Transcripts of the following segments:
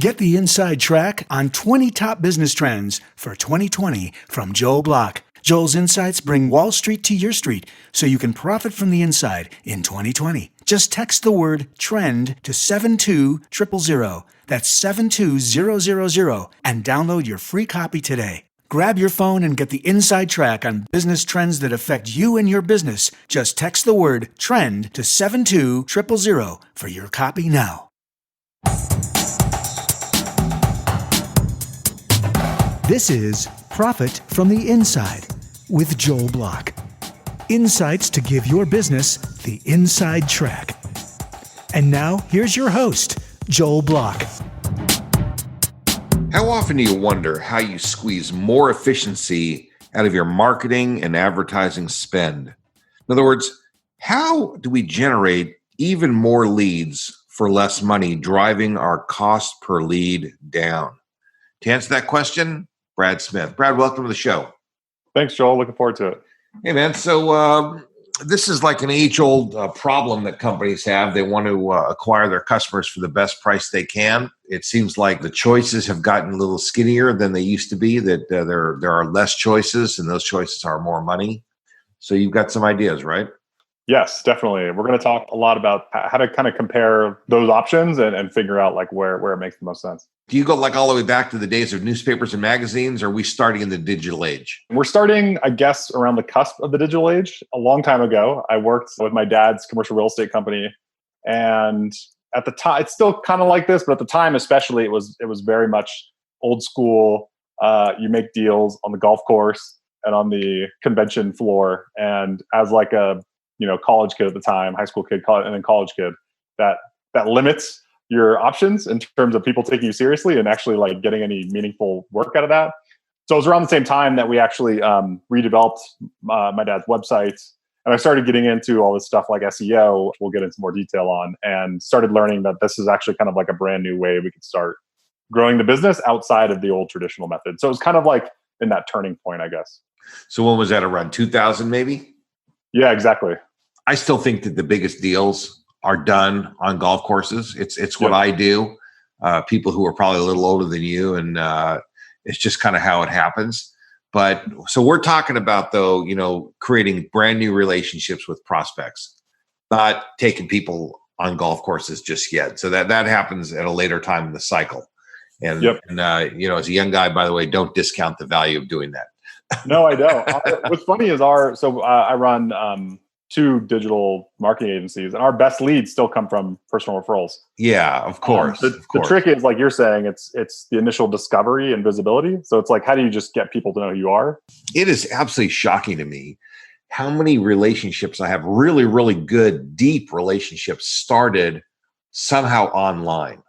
Get the inside track on 20 top business trends for 2020 from Joel Block. Joel's insights bring Wall Street to your street so you can profit from the inside in 2020. Just text the word TREND to 72000. That's 72000 and download your free copy today. Grab your phone and get the inside track on business trends that affect you and your business. Just text the word TREND to 72000 for your copy now. This is Profit from the Inside with Joel Block. Insights to give your business the inside track. And now, here's your host, Joel Block. How often do you wonder how you squeeze more efficiency out of your marketing and advertising spend? In other words, how do we generate even more leads for less money, driving our cost per lead down? To answer that question, Brad Smith. Brad, welcome to the show. Thanks, Joel. Looking forward to it. Hey, man. So this is like an age-old problem that companies have. They want to acquire their customers for the best price they can. It seems like the choices have gotten a little skinnier than they used to be, that there are less choices, and those choices are more money. So you've got some ideas, right? Yes, definitely. We're going to talk a lot about how to kind of compare those options and figure out like where it makes the most sense. Do you go like all the way back to the days of newspapers and magazines, or are we starting in the digital age? We're starting, I guess, around the cusp of the digital age. A long time ago, I worked with my dad's commercial real estate company. And at the time, it's still kind of like this, but at the time especially, it was very much old school. You make deals on the golf course and on the convention floor. And as like a college kid at the time, high school kid, and then college kid, that limits your options in terms of people taking you seriously and actually like getting any meaningful work out of that. So it was around the same time that we actually redeveloped my dad's website. And I started getting into all this stuff like SEO, which we'll get into more detail on, and started learning that this is actually kind of like a brand new way we could start growing the business outside of the old traditional method. So it was kind of like in that turning point, I guess. So when was that, around 2000 maybe? Yeah, exactly. I still think that the biggest deals are done on golf courses. It's what I do. People who are probably a little older than you, and it's just kind of how it happens. But so we're talking about, though, creating brand new relationships with prospects, not taking people on golf courses just yet. So that happens at a later time in the cycle. And, as a young guy, by the way, don't discount the value of doing that. No, I don't. What's funny is I run 2 digital marketing agencies, and our best leads still come from personal referrals. Yeah, of course. The trick is, like you're saying, it's the initial discovery and visibility. So it's like, how do you just get people to know who you are? It is absolutely shocking to me how many relationships I have, really, really good, deep relationships, started somehow online.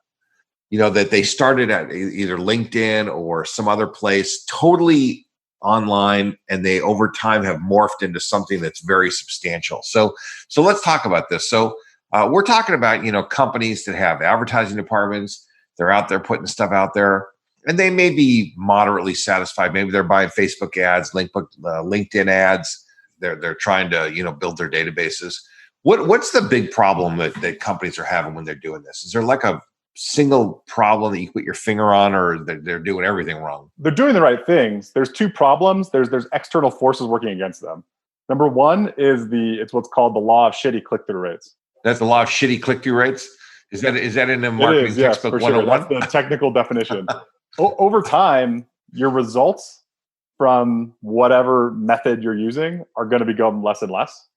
That they started at either LinkedIn or some other place, totally online, and they over time have morphed into something that's very substantial. So let's talk about this. So we're talking about, companies that have advertising departments. They're out there putting stuff out there, and they may be moderately satisfied. Maybe they're buying Facebook ads, LinkedIn ads. They're trying to, build their databases. What's the big problem that companies are having when they're doing this? Is there like a single problem that you put your finger on, or they're doing everything wrong? They're doing the right things. There's 2 problems. There's external forces working against them. Number one is it's what's called the law of shitty click-through rates. That's the law of shitty click-through rates? Is that in the marketing textbook 101? Sure. That's the technical definition. Over time, your results from whatever method you're using are going to become less and less.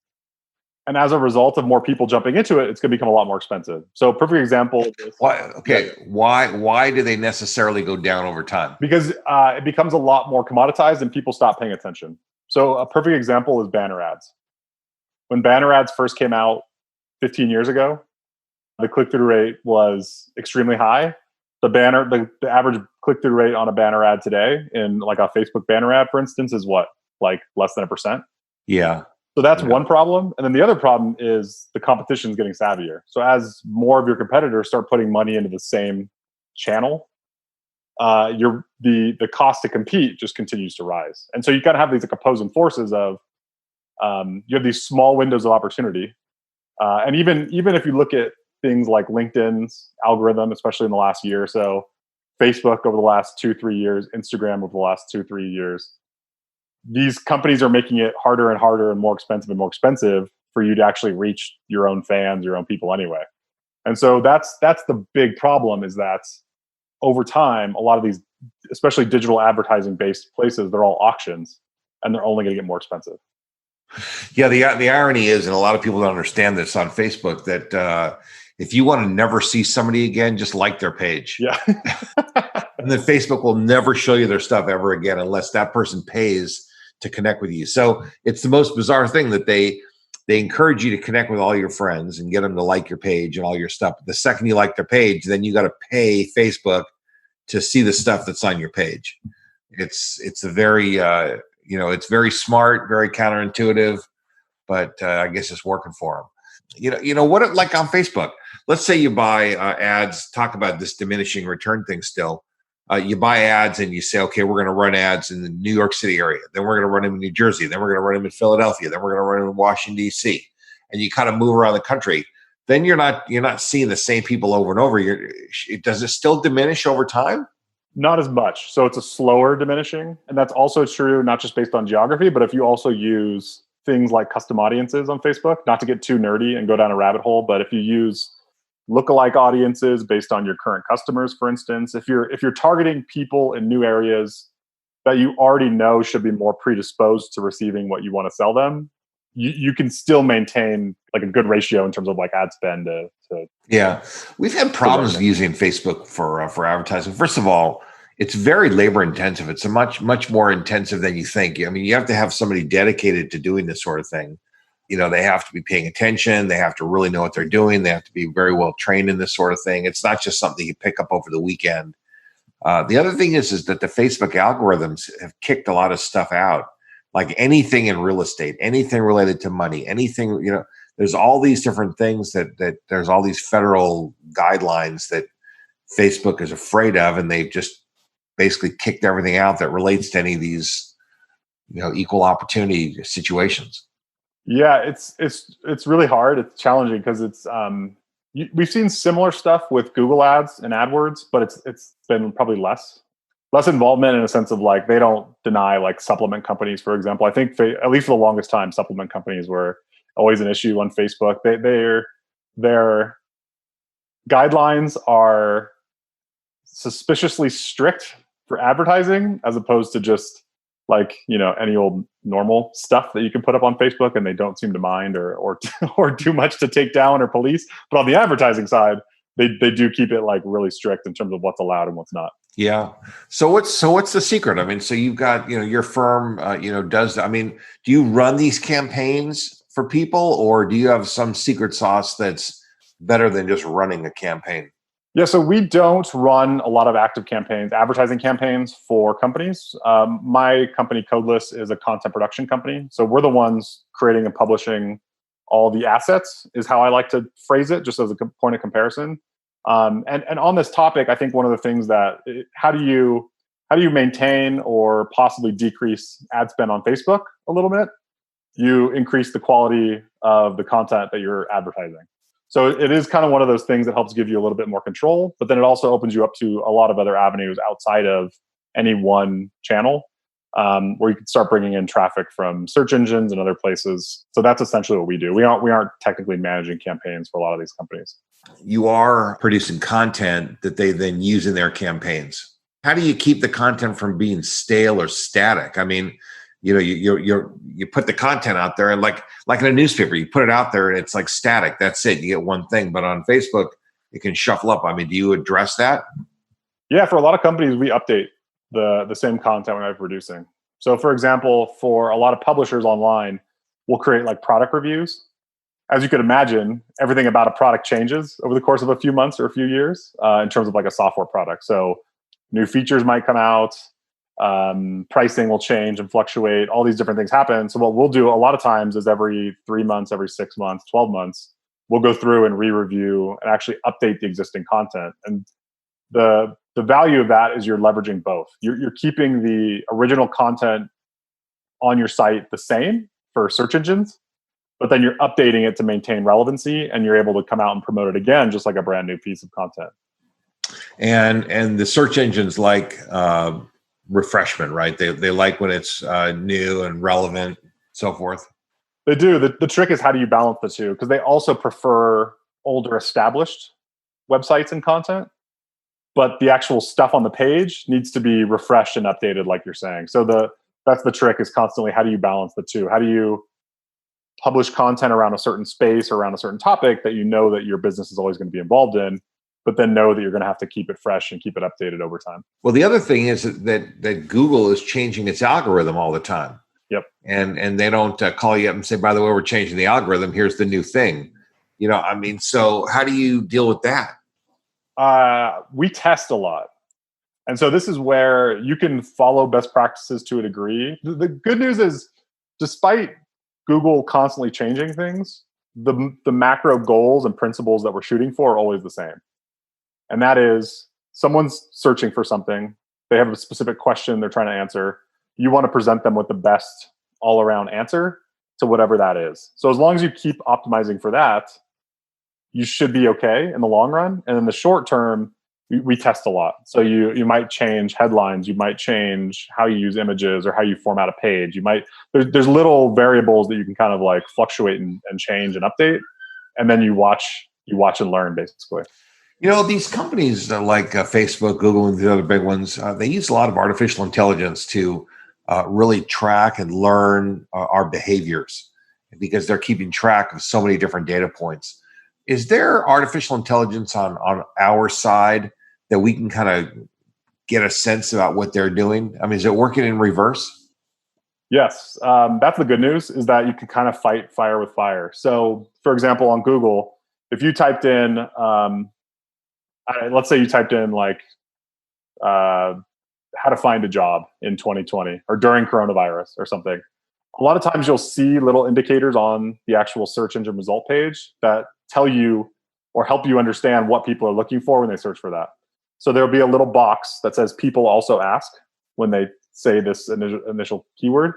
And as a result of more people jumping into it, it's going to become a lot more expensive. So, perfect example. Why do they necessarily go down over time? Because it becomes a lot more commoditized and people stop paying attention. So, a perfect example is banner ads. When banner ads first came out 15 years ago, the click-through rate was extremely high. The average click-through rate on a banner ad today, in like a Facebook banner ad, for instance, is what? Like less than 1%? Yeah. So that's one problem. And then the other problem is the competition is getting savvier. So as more of your competitors start putting money into the same channel, the cost to compete just continues to rise. And so you kind of have these like opposing forces of you have these small windows of opportunity. And even if you look at things like LinkedIn's algorithm, especially in the last year or so, Facebook over the last 2-3 years, Instagram over the last 2-3 years. These companies are making it harder and harder and more expensive for you to actually reach your own fans, your own people anyway. And so that's the big problem, is that over time, a lot of these, especially digital advertising based places, they're all auctions, and they're only going to get more expensive. Yeah, the irony is, and a lot of people don't understand this on Facebook, that if you want to never see somebody again, just like their page. Yeah. And then Facebook will never show you their stuff ever again unless that person pays to connect with you. So it's the most bizarre thing that they encourage you to connect with all your friends and get them to like your page and all your stuff. But the second you like their page, then you got to pay Facebook to see the stuff that's on your page. It's a very it's very smart, very counterintuitive, but I guess it's working for them. You know what? Like on Facebook, let's say you buy ads. Talk about this diminishing return thing still. You buy ads and you say, okay, we're going to run ads in the New York City area. Then we're going to run them in New Jersey. Then we're going to run them in Philadelphia. Then we're going to run them in Washington, D.C. And you kind of move around the country. Then you're not seeing the same people over and over. Does it still diminish over time? Not as much. So it's a slower diminishing. And that's also true, not just based on geography, but if you also use things like custom audiences on Facebook, not to get too nerdy and go down a rabbit hole, but if you use lookalike audiences based on your current customers, for instance, if you're targeting people in new areas that you already know should be more predisposed to receiving what you want to sell them, you can still maintain like a good ratio in terms of like ad spend to yeah. We've had problems using Facebook for advertising. First of all, it's very labor intensive. It's a much more intensive than you think. I mean, you have to have somebody dedicated to doing this sort of thing. They have to be paying attention. They have to really know what they're doing. They have to be very well trained in this sort of thing. It's not just something you pick up over the weekend. The other thing is that the Facebook algorithms have kicked a lot of stuff out, like anything in real estate, anything related to money, anything, there's all these different things that there's all these federal guidelines that Facebook is afraid of, and they've just basically kicked everything out that relates to any of these, equal opportunity situations. Yeah, it's really hard. It's challenging because it's we've seen similar stuff with Google Ads and AdWords, but it's been probably less involvement in a sense of like they don't deny like supplement companies, for example. I think at least for the longest time, supplement companies were always an issue on Facebook. Their guidelines are suspiciously strict for advertising as opposed to just like, any old normal stuff that you can put up on Facebook, and they don't seem to mind or do much to take down or police. But on the advertising side, they do keep it like really strict in terms of what's allowed and what's not. Yeah. So what's the secret? I mean, so you've got, your firm, do you run these campaigns for people, or do you have some secret sauce that's better than just running a campaign? Yeah, so we don't run a lot of active campaigns, advertising campaigns for companies. My company, Codeless, is a content production company. So we're the ones creating and publishing all the assets, is how I like to phrase it, just as a point of comparison. And on this topic, I think one of the things that, how do you maintain or possibly decrease ad spend on Facebook a little bit? You increase the quality of the content that you're advertising. So it is kind of one of those things that helps give you a little bit more control, but then it also opens you up to a lot of other avenues outside of any one channel, where you can start bringing in traffic from search engines and other places. So that's essentially what we do. We aren't technically managing campaigns for a lot of these companies. You are producing content that they then use in their campaigns. How do you keep the content from being stale or static? I mean, you put the content out there, and like in a newspaper, you put it out there and it's like static. That's it. You get one thing. But on Facebook, it can shuffle up. I mean, do you address that? Yeah, for a lot of companies, we update the same content we're producing. So for example, for a lot of publishers online, we'll create like product reviews. As you could imagine, everything about a product changes over the course of a few months or a few years in terms of like a software product. So new features might come out. Pricing will change and fluctuate. All these different things happen. So what we'll do a lot of times is every 3 months, every 6 months, 12 months, we'll go through and re-review and actually update the existing content. And the value of that is you're leveraging both. You're keeping the original content on your site the same for search engines, but then you're updating it to maintain relevancy, and you're able to come out and promote it again, just like a brand new piece of content. And the search engines like refreshment, right? They like when it's new and relevant, so forth. They do. The trick is, how do you balance the two? Because they also prefer older established websites and content, but the actual stuff on the page needs to be refreshed and updated, like you're saying. So that's the trick, is constantly, how do you balance the two? How do you publish content around a certain space or around a certain topic that you know that your business is always going to be involved in, but then know that you're going to have to keep it fresh and keep it updated over time? Well, the other thing is that Google is changing its algorithm all the time. Yep. And they don't call you up and say, by the way, we're changing the algorithm. Here's the new thing. So how do you deal with that? We test a lot. And so this is where you can follow best practices to a degree. The good news is, despite Google constantly changing things, the macro goals and principles that we're shooting for are always the same. And that is, someone's searching for something. They have a specific question they're trying to answer. You want to present them with the best all-around answer to whatever that is. So as long as you keep optimizing for that, you should be okay in the long run. And in the short term, we test a lot. So you might change headlines, you might change how you use images or how you format a page. There's little variables that you can kind of like fluctuate and change and update, and then you watch and learn, basically. These companies like Facebook, Google, and the other big ones, they use a lot of artificial intelligence to really track and learn our behaviors, because they're keeping track of so many different data points. Is there artificial intelligence on our side that we can kind of get a sense about what they're doing? I mean, is it working in reverse? Yes. That's the good news, is that you can kind of fight fire with fire. So, for example, on Google, if you typed in, let's say you typed in like how to find a job in 2020 or during coronavirus or something, a lot of times you'll see little indicators on the actual search engine result page that tell you or help you understand what people are looking for when they search for that. So there'll be a little box that says "people also ask" when they say this initial keyword.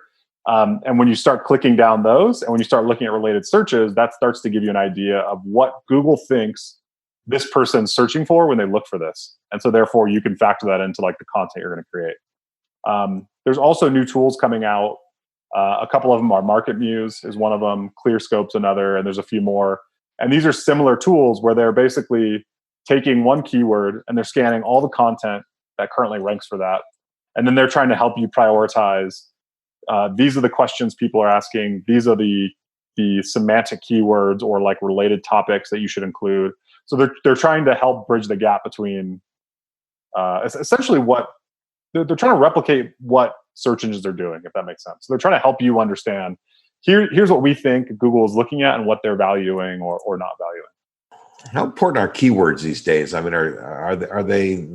And when you start clicking down those, and when you start looking at related searches, that starts to give you an idea of what Google thinks this person's searching for when they look for this. And so therefore you can factor that into like the content you're going to create. There's also new tools coming out. A couple of them are Market Muse is one of them, ClearScope's another, and there's a few more. And these are similar tools where they're basically taking one keyword and they're scanning all the content that currently ranks for that. And then they're trying to help you prioritize. These are the questions people are asking. These are the semantic keywords or like related topics that you should include. So they're trying to help bridge the gap between essentially what they're trying to replicate what search engines are doing, if that makes sense. So they're trying to help you understand, here's what we think Google is looking at and what they're valuing or not valuing. How important are keywords these days? I mean, are they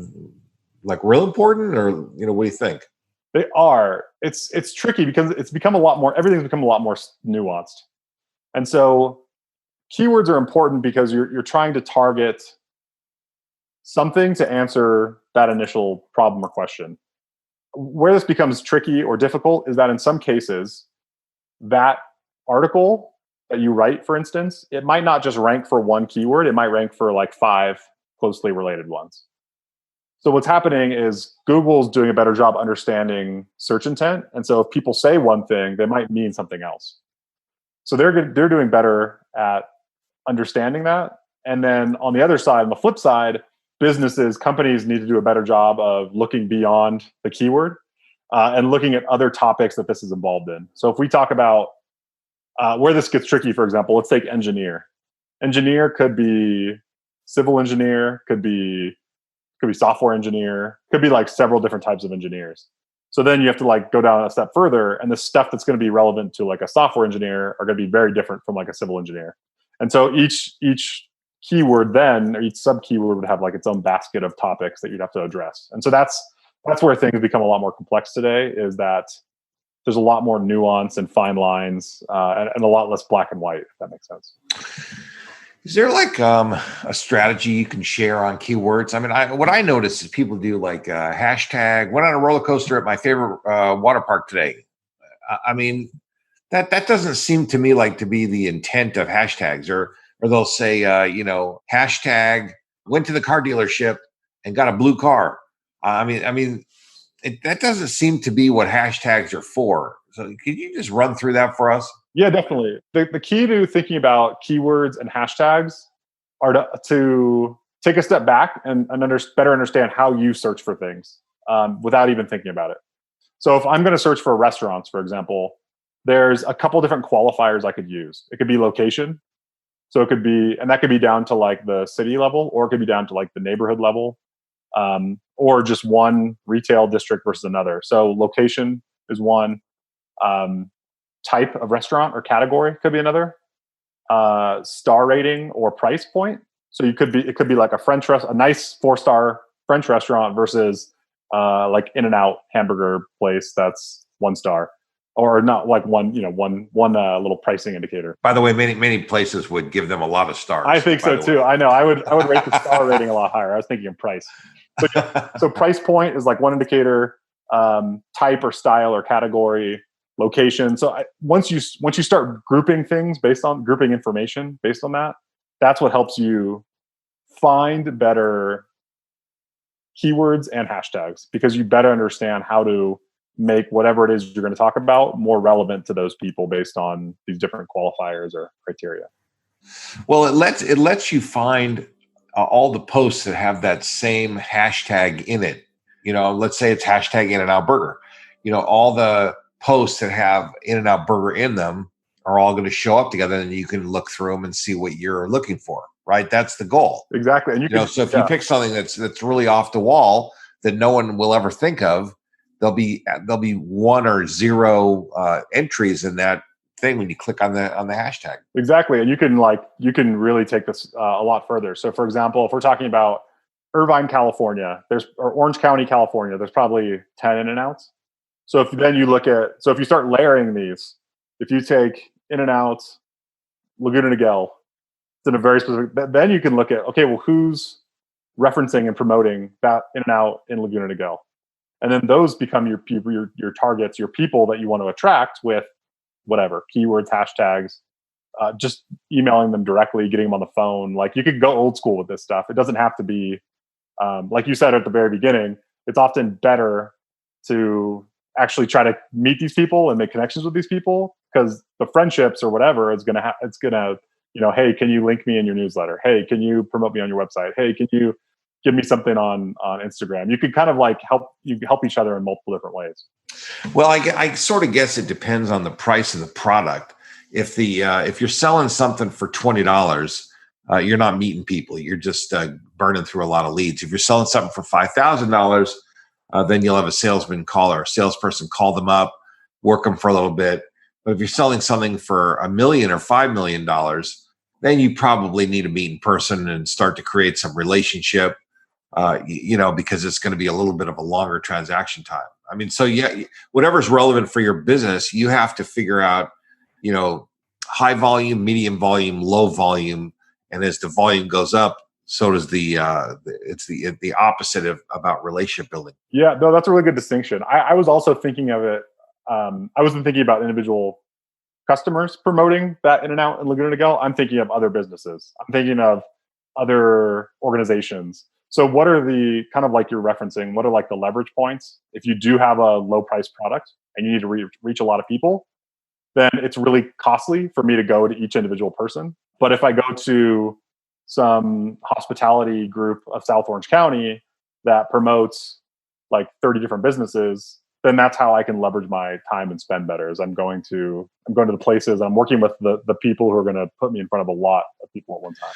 like real important, or what do you think? They are. It's tricky because it's become a lot more. Everything's become a lot more nuanced, and so keywords are important because you're trying to target something to answer that initial problem or question. Where this becomes tricky or difficult is that in some cases, that article that you write, for instance, it might not just rank for one keyword. It might rank for like 5 closely related ones. So what's happening is Google's doing a better job understanding search intent. And so if people say one thing, they might mean something else. So they're doing better at understanding that. And then on the other side, on the flip side, companies need to do a better job of looking beyond the keyword and looking at other topics that this is involved in. So if we talk about where this gets tricky, for example, let's take engineer. Engineer could be civil engineer, could be software engineer, could be like several different types of engineers. So then you have to like go down a step further, and the stuff that's going to be relevant to like a software engineer are going to be very different from like a civil engineer. And so each keyword then, or each sub keyword would have like its own basket of topics that you'd have to address. And so that's where things become a lot more complex today, is that there's a lot more nuance and fine lines and a lot less black and white, if that makes sense. Is there like a strategy you can share on keywords? I mean, what I notice is people do like hashtag went on a roller coaster at my favorite water park today. I mean, that doesn't seem to me like to be the intent of hashtags, or they'll say, hashtag went to the car dealership and got a blue car. That doesn't seem to be what hashtags are for. So could you just run through that for us? Yeah, definitely. The key to thinking about keywords and hashtags are to take a step back and better understand how you search for things without even thinking about it. So if I'm going to search for restaurants, for example, there's a couple different qualifiers I could use. It could be location. So it could be, and that could be down to like the city level, or it could be down to like the neighborhood level, or just one retail district versus another. So location is one. Type of restaurant or category could be another. Star rating or price point. So it could be like a nice 4-star French restaurant versus like In-N-Out hamburger place that's 1 star, or not, like one little pricing indicator. By the way, many places would give them a lot of stars. I think so too. I know. I would rate the star rating a lot higher. I was thinking of price. So price point is like one indicator. Type or style or category, location. So once you start grouping information based on that, that's what helps you find better keywords and hashtags, because you better understand how to make whatever it is you're going to talk about more relevant to those people based on these different qualifiers or criteria. Well, it lets you find all the posts that have that same hashtag in it. Let's say it's hashtag In-N-Out Burger. All the posts that have In-N-Out Burger in them are all going to show up together, and you can look through them and see what you're looking for. Right? That's the goal. Exactly. And so if you pick something that's really off the wall that no one will ever think of, there'll be 1 or 0 entries in that thing when you click on the hashtag. Exactly. And you can really take this a lot further. So for example, if we're talking about Irvine, California, or Orange County, California, there's probably 10 In-N-Outs. So if you start layering these, if you take In-N-Out, Laguna Niguel, it's in a very specific, then you can look at, okay, well, who's referencing and promoting that In-N-Out in Laguna Niguel? And then those become your targets, your people that you want to attract with whatever, keywords, hashtags, just emailing them directly, getting them on the phone. Like, you could go old school with this stuff. It doesn't have to be, like you said at the very beginning, it's often better to actually try to meet these people and make connections with these people, because the friendships or whatever it's gonna hey, can you link me in your newsletter? Hey, can you promote me on your website? Hey, can you give me something on Instagram? You could kind of like help each other in multiple different ways. Well, I sort of guess it depends on the price of the product. If you're selling something for $20, you're not meeting people. You're just burning through a lot of leads. If you're selling something for $5,000, then you'll have a salesperson call them up, work them for a little bit. But if you're selling something for $1 million or $5 million, then you probably need to meet in person and start to create some relationship, because it's going to be a little bit of a longer transaction time. I mean, so yeah, whatever's relevant for your business, you have to figure out, high volume, medium volume, low volume. And as the volume goes up, so does it's the opposite about relationship building. Yeah, no, that's a really good distinction. I was also thinking of it. I wasn't thinking about individual customers promoting that In-N-Out in Laguna Niguel. I'm thinking of other businesses. I'm thinking of other organizations. So what are the, kind of like you're referencing, what are like the leverage points? If you do have a low price product and you need to reach a lot of people, then it's really costly for me to go to each individual person. But if I go to some hospitality group of South Orange County that promotes like 30 different businesses, then that's how I can leverage my time and spend better. As I'm going to the places, I'm working with the people who are going to put me in front of a lot of people at one time.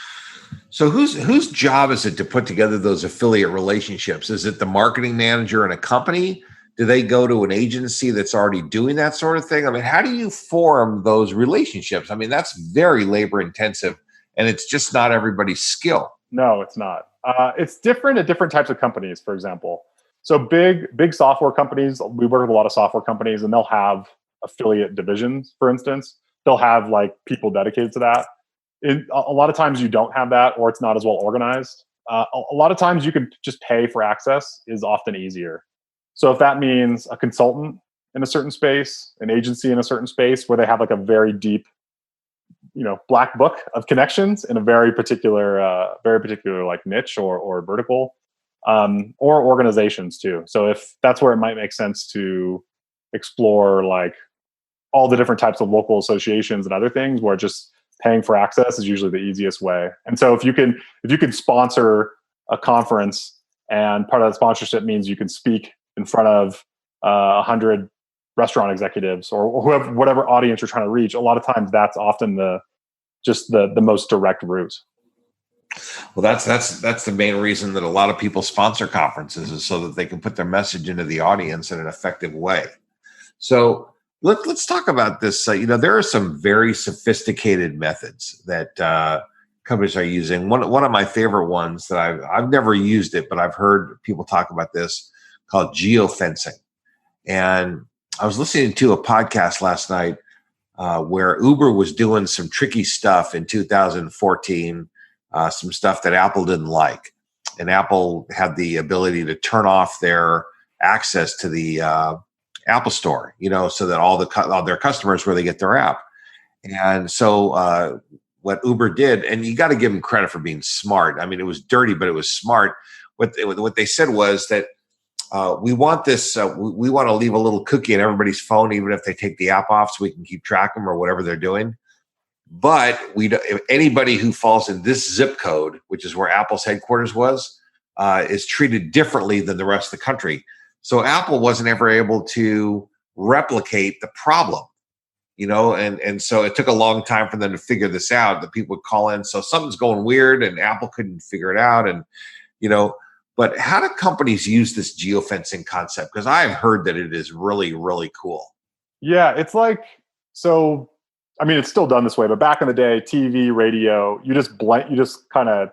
So whose job is it to put together those affiliate relationships? Is it the marketing manager in a company? Do they go to an agency that's already doing that sort of thing? I mean, how do you form those relationships? I mean, that's very labor intensive, and it's just not everybody's skill. No, it's not. It's different at different types of companies, for example. So big software companies, we work with a lot of software companies, and they'll have affiliate divisions, for instance. They'll have like people dedicated to that. A lot of times you don't have that, or it's not as well organized. A lot of times you can just pay for access is often easier. So if that means a consultant in a certain space, an agency in a certain space where they have like a very deep, black book of connections in a very particular like niche or vertical, or organizations too. So if that's where it might make sense to explore like all the different types of local associations and other things, where just paying for access is usually the easiest way. And so if you can sponsor a conference, and part of that sponsorship means you can speak in front of 100 restaurant executives or whoever, whatever audience you're trying to reach, a lot of times that's often the most direct route. Well, that's the main reason that a lot of people sponsor conferences, is so that they can put their message into the audience in an effective way. So let's talk about this. There are some very sophisticated methods that companies are using. One of my favorite ones that I've never used it, but I've heard people talk about this, called geofencing. And I was listening to a podcast last night where Uber was doing some tricky stuff in 2014. Some stuff that Apple didn't like. And Apple had the ability to turn off their access to the Apple Store, so that all their customers, where they get their app. And so what Uber did, and you got to give them credit for being smart. I mean, it was dirty, but it was smart. What they said was that we want this, we want to leave a little cookie in everybody's phone, even if they take the app off, so we can keep track of them or whatever they're doing. But if anybody who falls in this zip code, which is where Apple's headquarters was, is treated differently than the rest of the country. So Apple wasn't ever able to replicate the problem, and so it took a long time for them to figure this out. That people would call in, so something's going weird, and Apple couldn't figure it out. And but how do companies use this geofencing concept? Because I have heard that it is really, really cool. Yeah, it's like, so I mean, it's still done this way, but back in the day, TV, radio, you just kind of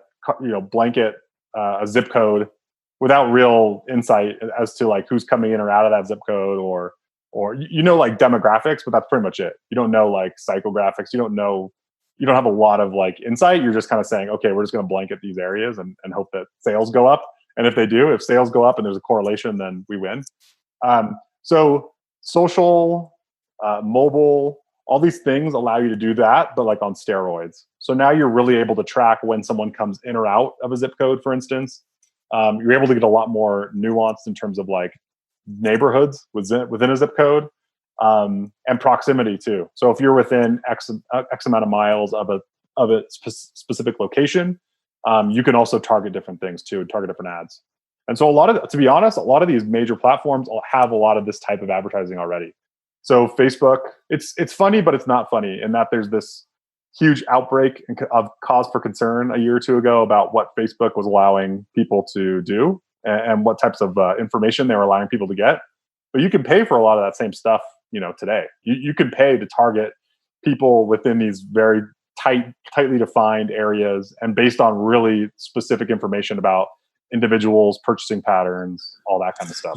blanket a zip code without real insight as to like who's coming in or out of that zip code, or like demographics, but that's pretty much it. You don't know like psychographics. You don't have a lot of like insight. You're just kind of saying, okay, we're just going to blanket these areas and hope that sales go up. And if sales go up and there's a correlation, then we win. So social, mobile, all these things allow you to do that, but like on steroids. So now you're really able to track when someone comes in or out of a zip code, for instance. You're able to get a lot more nuanced in terms of like neighborhoods within a zip code, and proximity too. So if you're within X amount of miles of a specific location, you can also target different things too, target different ads. And so to be honest, a lot of these major platforms have a lot of this type of advertising already. So Facebook, it's funny, but it's not funny in that there's this huge outbreak of cause for concern a year or two ago about what Facebook was allowing people to do and what types of information they were allowing people to get. But you can pay for a lot of that same stuff, today. You can pay to target people within these very tightly defined areas and based on really specific information about individuals, purchasing patterns, all that kind of stuff.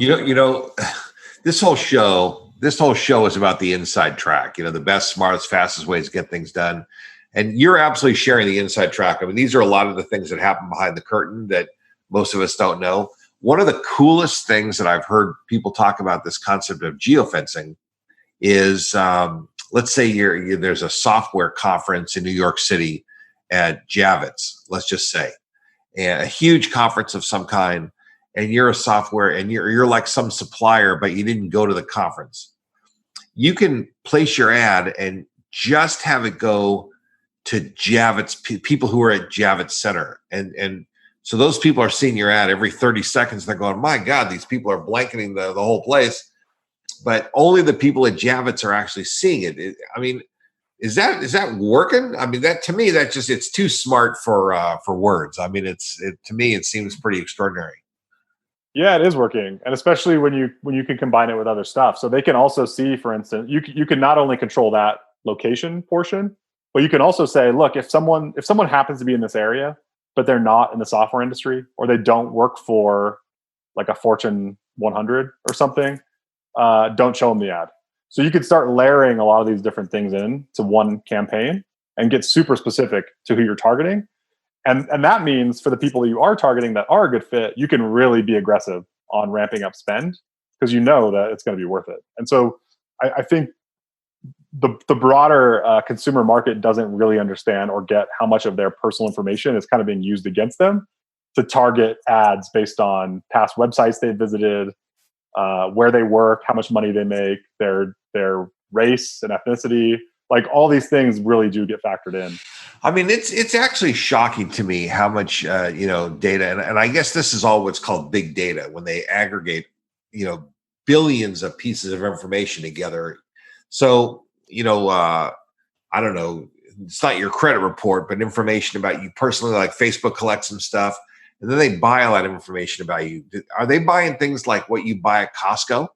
This whole show is about the inside track, the best, smartest, fastest ways to get things done. And you're absolutely sharing the inside track. I mean, these are a lot of the things that happen behind the curtain that most of us don't know. One of the coolest things that I've heard people talk about this concept of geofencing is, let's say there's a software conference in New York City at Javits, let's just say, and a huge conference of some kind. And you're a software and you're like some supplier, but you didn't go to the conference. You can place your ad and just have it go to Javits, people who are at Javits Center. And so those people are seeing your ad every 30 seconds. They're going, my God, these people are blanketing the whole place. But only the people at Javits are actually seeing it. I mean, is that working? I mean, that to me, it's too smart for words. I mean, to me, it seems pretty extraordinary. Yeah, it is working, and especially when you can combine it with other stuff. So they can also see, for instance, you can not only control that location portion, but you can also say, look, if someone happens to be in this area, but they're not in the software industry, or they don't work for like a Fortune 100 or something, don't show them the ad. So you could start layering a lot of these different things into one campaign and get super specific to who you're targeting. And that means for the people that you are targeting that are a good fit, you can really be aggressive on ramping up spend because you know that it's going to be worth it. And so I think the broader consumer market doesn't really understand or get how much of their personal information is kind of being used against them. to target ads based on past websites they visited, where they work, how much money they make, their race and ethnicity. Like all these things really do get factored in. I mean, it's actually shocking to me how much data, and I guess this is all what's called big data when they aggregate, billions of pieces of information together. So I don't know, it's not your credit report, but information about you personally, like Facebook collects some stuff, and then they buy a lot of information about you. Are they buying things like what you buy at Costco?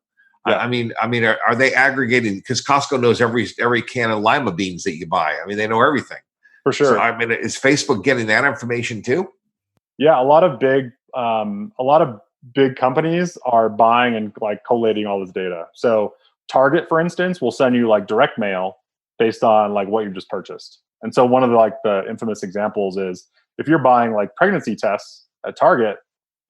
Yeah. I mean, are they aggregating? Because Costco knows every can of lima beans that you buy. I mean, they know everything. For sure. So, I mean, is Facebook getting that information too? Yeah, a lot of big companies are buying and like collating all this data. So Target, for instance, will send you like direct mail based on like what you just purchased. And so one of the infamous examples is if you're buying like pregnancy tests at Target,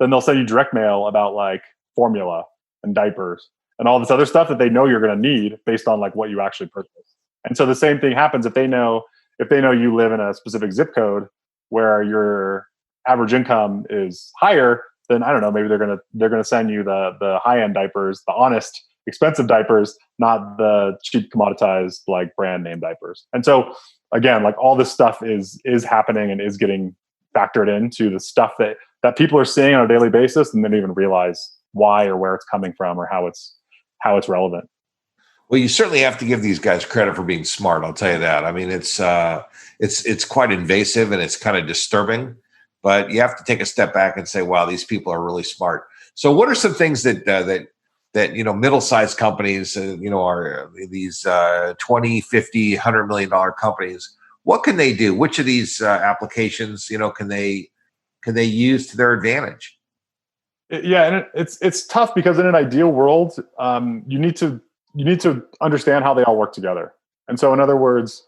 then they'll send you direct mail about like formula and diapers and all this other stuff that they know you're going to need based on like what you actually purchased. And so the same thing happens if they know you live in a specific zip code where your average income is higher, then I don't know, maybe they're gonna send you the high end diapers, the honest, expensive diapers, not the cheap commoditized like brand name diapers. And so again, like all this stuff is happening and is getting factored into the stuff that people are seeing on a daily basis and then even realize why or where it's coming from or how it's relevant. Well, you certainly have to give these guys credit for being smart. I'll tell you that. I mean, it's quite invasive and it's kind of disturbing, but you have to take a step back and say, "Wow, these people are really smart." So, what are some things that middle-sized companies, are these 20, 50, $100 million companies? What can they do? Which of these applications, can they use to their advantage? Yeah, and it's tough because in an ideal world, you need to understand how they all work together. And so, in other words,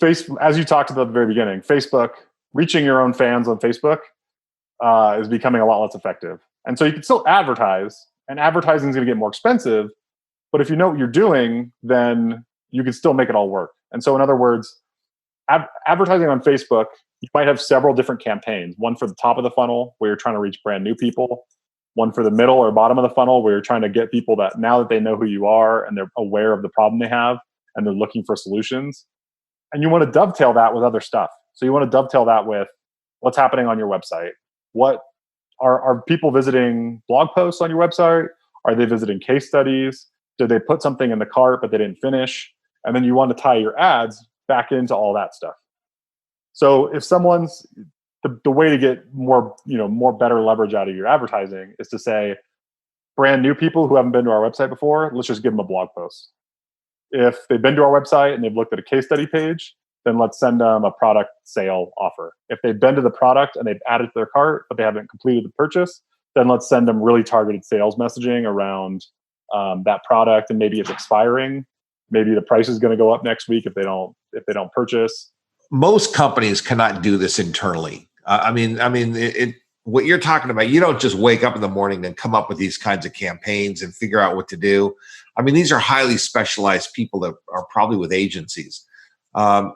as you talked about at the very beginning, Facebook, reaching your own fans on Facebook is becoming a lot less effective. And so you can still advertise, and advertising is going to get more expensive. But if you know what you're doing, then you can still make it all work. And so, in other words, advertising on Facebook, you might have several different campaigns. One for the top of the funnel, where you're trying to reach brand new people. One for the middle or bottom of the funnel, where you're trying to get people that now that they know who you are and they're aware of the problem they have and they're looking for solutions. And you want to dovetail that with other stuff. So you want to dovetail that with what's happening on your website. What are people visiting blog posts on your website? Are they visiting case studies? Did they put something in the cart but they didn't finish? And then you want to tie your ads back into all that stuff. So if someone's the way to get more better leverage out of your advertising is to say, brand new people who haven't been to our website before, let's just give them a blog post. If they've been to our website and they've looked at a case study page, then let's send them a product sale offer. If they've been to the product and they've added to their cart, but they haven't completed the purchase, then let's send them really targeted sales messaging around that product. And maybe it's expiring. Maybe the price is going to go up next week if they don't purchase. Most companies cannot do this internally. What you're talking about, you don't just wake up in the morning and come up with these kinds of campaigns and figure out what to do. I mean, these are highly specialized people that are probably with agencies.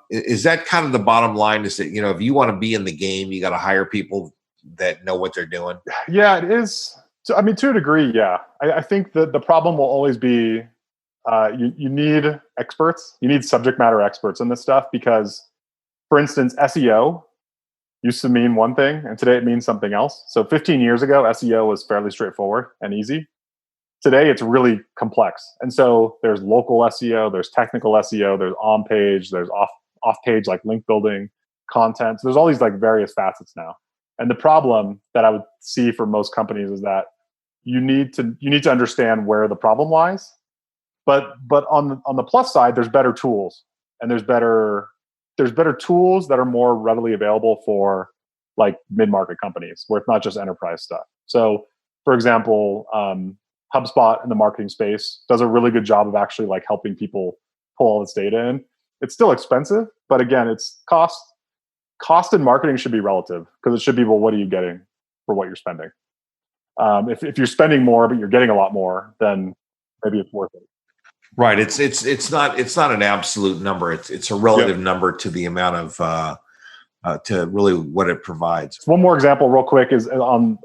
Is that kind of the bottom line? Is that, if you want to be in the game, you got to hire people that know what they're doing? Yeah, it is. So, I mean, to a degree, yeah. I think that the problem will always be you need experts. You need subject matter experts in this stuff because, for instance, SEO used to mean one thing, and today it means something else. So 15 years ago, SEO was fairly straightforward and easy. Today, it's really complex. And so there's local SEO, there's technical SEO, there's on-page, there's off-page, like link building, content. So there's all these like various facets now. And the problem that I would see for most companies is that you need to understand where the problem lies. But on the plus side, there's better tools, and there's better tools that are more readily available for like mid-market companies where it's not just enterprise stuff. So for example, HubSpot in the marketing space does a really good job of actually like helping people pull all this data in. It's still expensive, but again, it's cost in marketing should be relative because it should be, well, what are you getting for what you're spending? If you're spending more, but you're getting a lot more, then maybe it's worth it. Right. It's not an absolute number. It's a relative number to the amount of to really what it provides. One more example real quick is on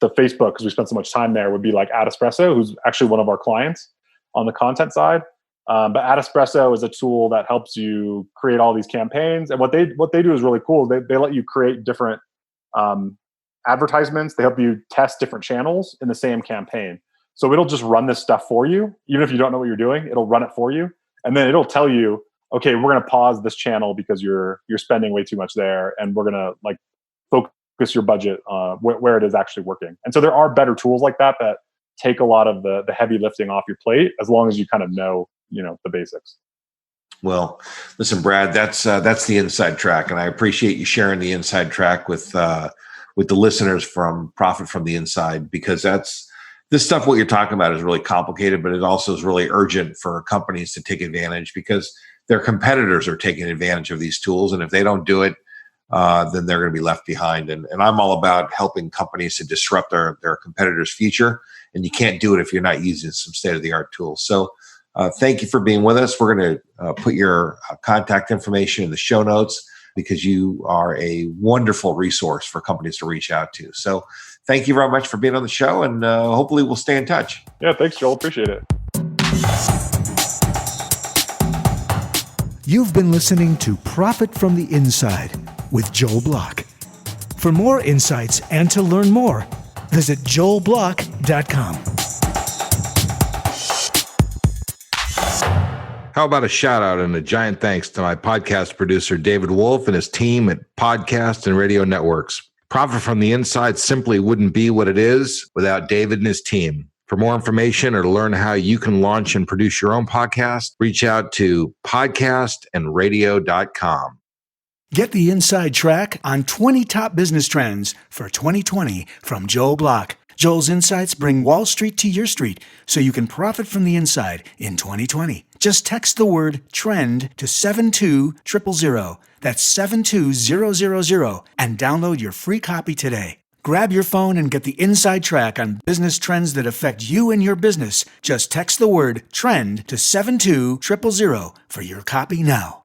the Facebook, because we spent so much time there, would be like Adespresso, who's actually one of our clients on the content side. But Adespresso is a tool that helps you create all these campaigns. And what they do is really cool. They let you create different advertisements. They help you test different channels in the same campaign. So it'll just run this stuff for you. Even if you don't know what you're doing, it'll run it for you. And then it'll tell you, okay, we're going to pause this channel because you're spending way too much there. And we're going to like focus your budget where it is actually working. And so there are better tools like that take a lot of the heavy lifting off your plate, as long as you kind of know the basics. Well, listen, Brad, that's the inside track, and I appreciate you sharing the inside track with the listeners from Profit from the Inside, because this stuff. What you're talking about is really complicated, but it also is really urgent for companies to take advantage, because their competitors are taking advantage of these tools, and if they don't do it, then they're going to be left behind. And I'm all about helping companies to disrupt their competitors' future, and you can't do it if you're not using some state-of-the-art tools. So thank you for being with us. We're going to put your contact information in the show notes, because you are a wonderful resource for companies to reach out to. So thank you very much for being on the show, and hopefully we'll stay in touch. Yeah, thanks, Joel. Appreciate it. You've been listening to Profit from the Inside with Joel Block. For more insights and to learn more, visit joelblock.com. How about a shout out and a giant thanks to my podcast producer, David Wolf, and his team at Podcast and Radio Networks. Profit from the Inside simply wouldn't be what it is without David and his team. For more information or to learn how you can launch and produce your own podcast, reach out to podcastandradio.com. Get the inside track on 20 top business trends for 2020 from Joel Block. Joel's insights bring Wall Street to your street, so you can profit from the inside in 2020. Just text the word TREND to 72000. That's 72000, and download your free copy today. Grab your phone and get the inside track on business trends that affect you and your business. Just text the word TREND to 72000 for your copy now.